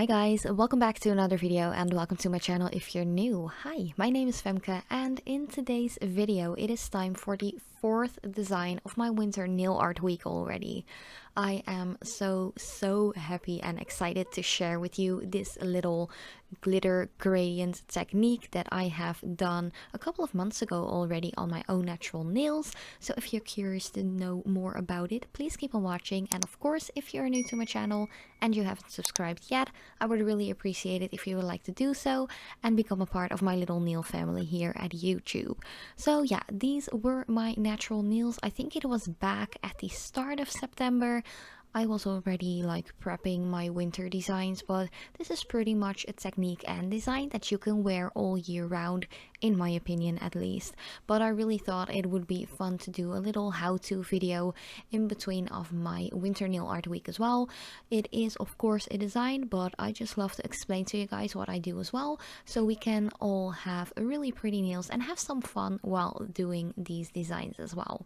guys, welcome back to another video and welcome to my channel if you're new. Hi, my name is Femke and in today's video it is time for the fourth design of my winter nail art week already. I am so happy and excited to share with you this little glitter gradient technique that I have done a couple of months ago already on my own natural nails. So if you're curious to know more about it, please keep on watching, and of course if you're new to my channel and you haven't subscribed yet, I would really appreciate it if you would like to do so and become a part of my little nail family here at YouTube. So yeah, these were my natural nails. I think it was back at the start of September. I was already like prepping my winter designs, but this is pretty much a technique and design that you can wear all year round, in my opinion at least. But I really thought it would be fun to do a little how-to video in between of my winter nail art week as well. It is of course a design, but I just love to explain to you guys what I do as well, so we can all have really pretty nails and have some fun while doing these designs as well.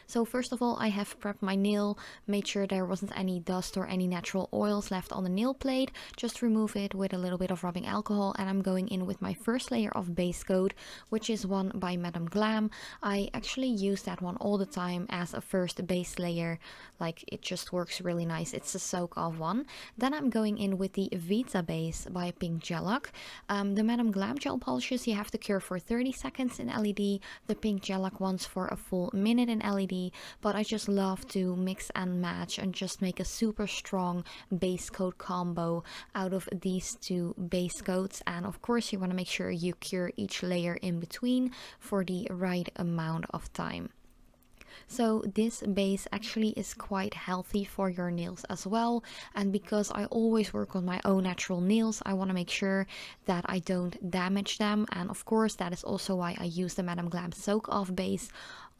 So first of all, I have prepped my nail, made sure there wasn't any dust or any natural oils left on the nail plate. Just remove it with a little bit of rubbing alcohol, and I'm going in with my first layer of base coat, which is one by Madam Glam. I actually use that one all the time as a first base layer, like it just works really nice. It's a soak off one. Then I'm going in with the Vita base by PJR Care. The Madam Glam gel polishes you have to cure for 30 seconds in LED, the PJR Care ones for a full minute in LED. But I just love to mix and match and just make a super strong base coat combo out of these two base coats. And of course you want to make sure you cure each layer in between for the right amount of time. So this base actually is quite healthy for your nails as well, and because I always work on my own natural nails, I want to make sure that I don't damage them. And of course that is also why I use the Madam Glam soak off base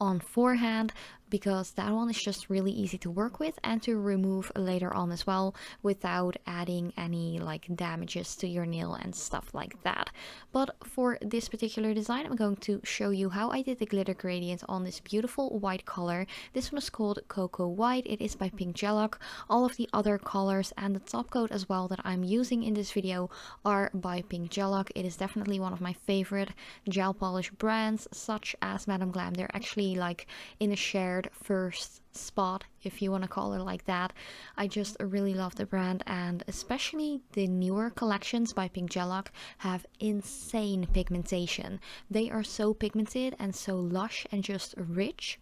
on forehand, because that one is just really easy to work with and to remove later on as well without adding any like damages to your nail and stuff like that. But for this particular design, I'm going to show you how I did the glitter gradient on this beautiful white color. This one is called Cocoa White. It is by PJR Care. All of the other colors and the top coat as well that I'm using in this video are by PJR Care. It is definitely one of my favorite gel polish brands, such as Madam Glam. They're actually like in a shared first spot, if you want to call it like that. I just really love the brand, and especially the newer collections by PJR Care have insane pigmentation. They are so pigmented and so lush and just rich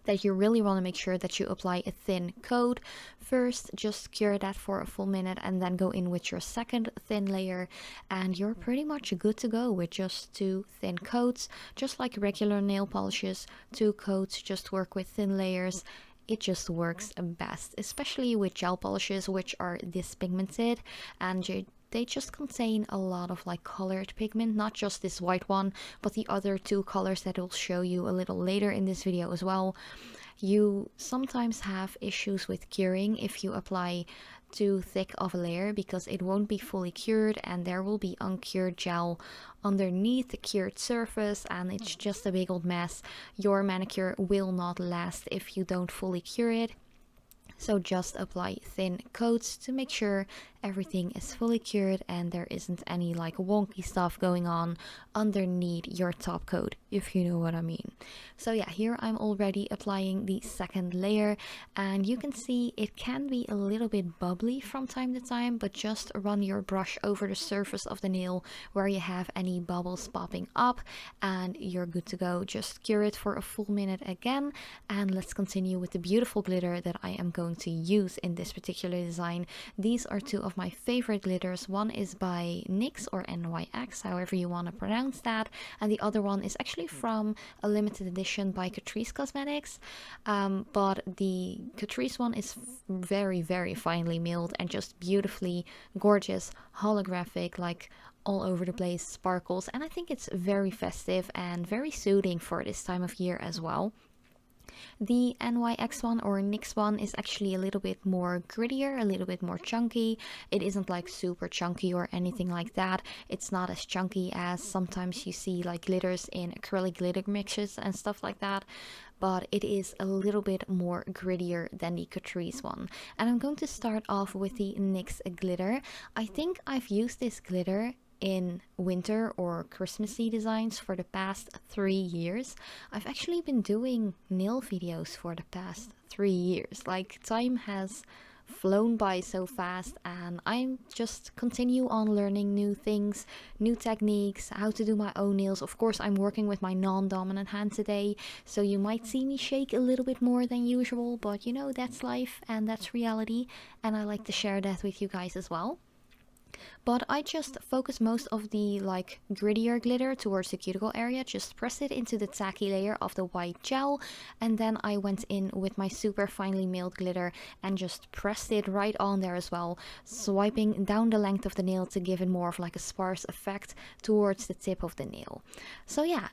that you really want to make sure that you apply a thin coat. First, just cure that for a full minute and then go in with your second thin layer, and you're pretty much good to go with just two thin coats. Just like regular nail polishes, two coats just work with thin layers. It just works best, especially with gel polishes which are this pigmented, and they just contain a lot of like colored pigment, not just this white one, but the other two colors that I'll show you a little later in this video as well. You sometimes have issues with curing if you apply too thick of a layer, because it won't be fully cured and there will be uncured gel underneath the cured surface, and it's just a big old mess. Your manicure will not last if you don't fully cure it. So just apply thin coats to make sure everything is fully cured and there isn't any like wonky stuff going on underneath your top coat, if you know what I mean. So yeah, here I'm already applying the second layer, and you can see it can be a little bit bubbly from time to time, but just run your brush over the surface of the nail where you have any bubbles popping up and you're good to go. Just cure it for a full minute again, and let's continue with the beautiful glitter that I am going to use in this particular design. These are two of my favorite glitters. One is by NYX or NYX, however you want to pronounce that, and the other one is actually from a limited edition by Catrice Cosmetics, but the Catrice one is very finely milled and just beautifully gorgeous, holographic, like all over the place sparkles, and I think it's very festive and very soothing for this time of year as well. The NYX one or NYX one is actually a little bit more grittier, a little bit more chunky. It isn't like super chunky or anything like that. It's not as chunky as sometimes you see like glitters in acrylic glitter mixes and stuff like that. But it is a little bit more grittier than the Catrice one. And I'm going to start off with the NYX glitter. I think I've used this glitter in winter or Christmassy designs for the past 3 years. I've actually been doing nail videos for the past 3 years. Like, time has flown by so fast, and I'm just continue on learning new things, new techniques, how to do my own nails. Of course, I'm working with my non-dominant hand today, so you might see me shake a little bit more than usual, but you know, that's life and that's reality, and I like to share that with you guys as well. But I just focus most of the like grittier glitter towards the cuticle area, just press it into the tacky layer of the white gel, and then I went in with my super finely milled glitter and just pressed it right on there as well, swiping down the length of the nail to give it more of like a sparse effect towards the tip of the nail. So yeah,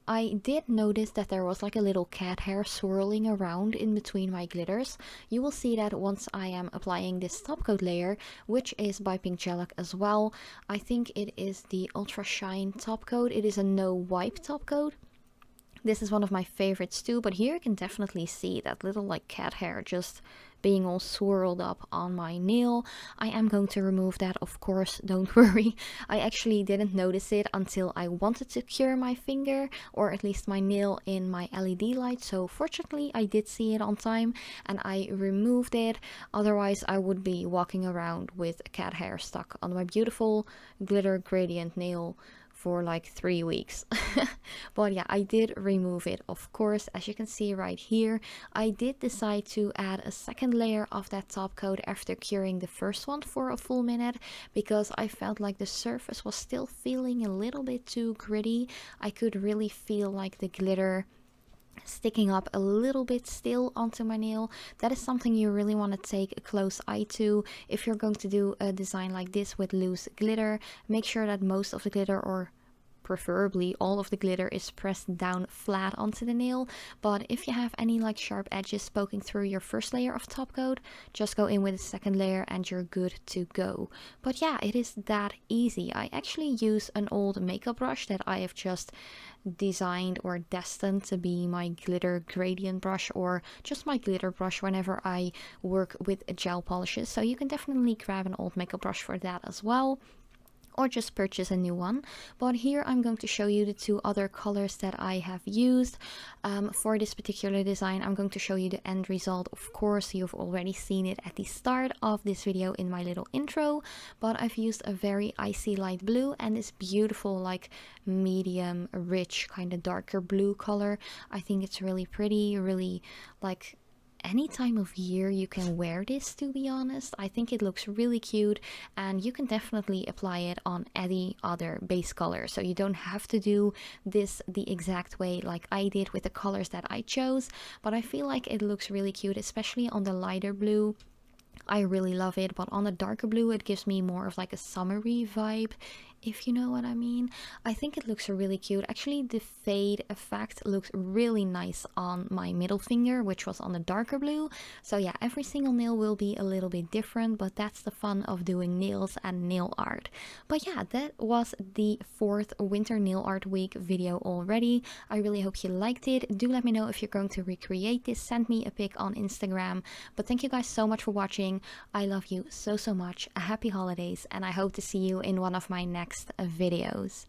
I did notice that there was like a little cat hair swirling around in between my glitters. You will see that once I am applying this top coat layer, which is by PJR as well. I think it is the Ultra Shine top coat. It is a no wipe top coat. This is one of my favorites too, but here you can definitely see that little like cat hair just being all swirled up on my nail. I am going to remove that, of course, don't worry. I actually didn't notice it until I wanted to cure my finger, or at least my nail, in my LED light. So fortunately I did see it on time and I removed it. Otherwise I would be walking around with cat hair stuck on my beautiful glitter gradient nail for like 3 weeks. But yeah, I did remove it, of course. As you can see right here, I did decide to add a second layer of that top coat after curing the first one for a full minute, because I felt like the surface was still feeling a little bit too gritty. I could really feel like the glitter sticking up a little bit still onto my nail. That is something you really want to take a close eye to if you're going to do a design like this with loose glitter. Make sure that most of the glitter, or preferably all of the glitter, is pressed down flat onto the nail. But if you have any like sharp edges poking through your first layer of top coat, just go in with a second layer and you're good to go. But yeah, it is that easy. I actually use an old makeup brush that I have just designed or destined to be my glitter gradient brush, or just my glitter brush whenever I work with gel polishes. So you can definitely grab an old makeup brush for that as well, or just purchase a new one. But here I'm going to show you the 2 other colors that I have used for this particular design. I'm going to show you the end result. Of course, you've already seen it at the start of this video in my little intro, but I've used a very icy light blue and this beautiful like medium rich kind of darker blue color. I think it's really pretty, really like any time of year you can wear this, to be honest. I think it looks really cute, and you can definitely apply it on any other base color, so you don't have to do this the exact way like I did with the colors that I chose. But I feel like it looks really cute, especially on the lighter blue. I really love it, but on the darker blue it gives me more of like a summery vibe, if you know what I mean. I think it looks really cute. Actually, the fade effect looks really nice on my middle finger, which was on the darker blue. So yeah, every single nail will be a little bit different, but that's the fun of doing nails and nail art. But yeah, that was the 4th Winter Nail Art Week video already. I really hope you liked it. Do let me know if you're going to recreate this. Send me a pic on Instagram. But thank you guys so much for watching. I love you so much. Happy holidays, and I hope to see you in one of my next videos.